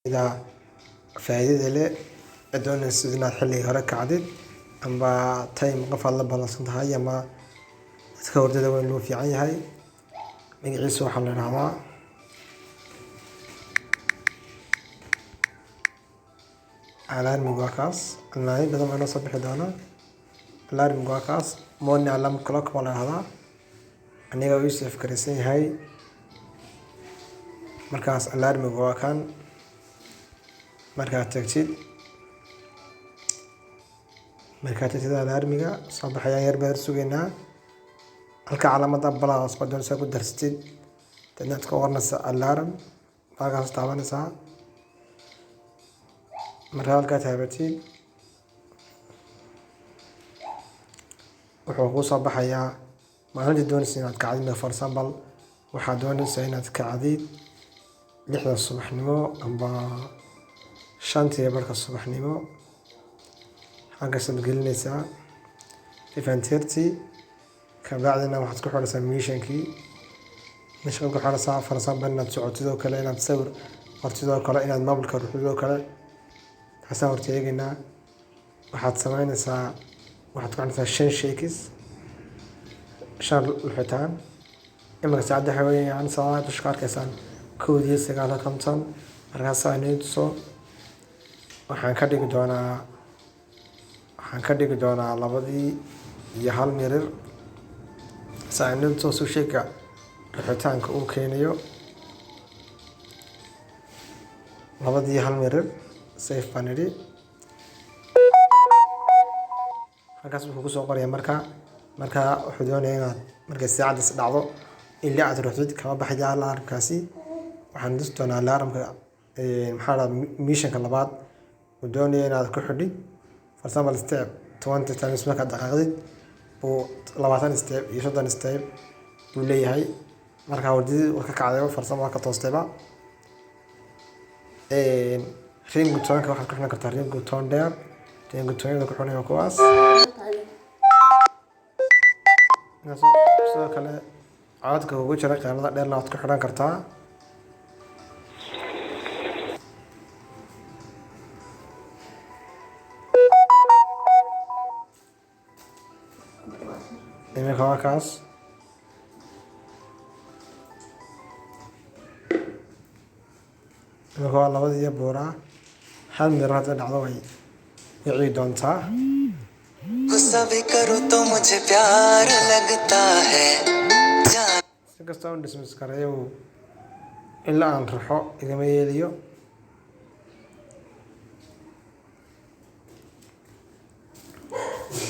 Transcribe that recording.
إذا فائدة له أدون السيدنا حلي هرك عدد أما تايم قفل الله بلصت هاي أما تكور دوين له في عين هاي من عيسو حل الرعاة على المواقص الماي بدل ما نصبح دونا على المواقص موني علم كلوك ولا هذا أني ويوسف كريسين هاي مركز على المواقع مركز تكتيد markaad tagtid alarmiga soo baxaya yar beer sugeynaa halka calaamada balaas badan soo ku darsatid dadna ka warnaysa alarm baagaas taabanaysa marka halka taabatid wuxuu ku soo baxayaa maalintii doonaysa inaad kacdid for example waxaad doonaysaa inaad kacdid 6 subaxnimo amba 5 barka subaxnimo halkaas aad gelinaysaa ifantirti ka bacdina waxaad ku xoraysaa missionkii ku xoraysaa for example inaad socotidoo kale inaad sawir qortidoo kale inaad mobilka ruxidoo kale taasaan horteegaynaa waxaad samaynaysaa waxaad ku xoraysaa 5 shakes 5 luxitaan imika saacadda waxa weeyaan saacad dushka arkaysaan 1:09 markaas aan soo waxaan ka dhigi doonaa labadii iyo hal mirir saacinto soo sheeka ruxitaanka uu keenayo labadii hal mirir safe panel halkaas wuxuu ku soo qorayaa marka wuxuu doonayaa inaad marka saacadaas dhacdo ilaa aad ruxdid kama baxaya alarmkaasi waxaan dhis doonaa alarmka maxaa la missionka labaad uu doonayaa inaad ku xidhid for example step 20 times marka daqiiqadii oo 20 step iyo 30 step uu leeyahay marka wadadii ka kacday for example ka toostayba ring toonka waxaad ku xidhan kartaa ring toon dheer ring toonada ku xidhan kuwaas sidoo kale codka ugu jira qaanada dheerna waad ku xidhan kartaa imika waa kaas imika waa labadii buura hal mir hadda dhacdo way wicii doontaa गुस्सा भी करूं तो मुझे प्यार लगता है si kasta oo dismiss kareeyo ilaa aan ruxo igama yeeliyo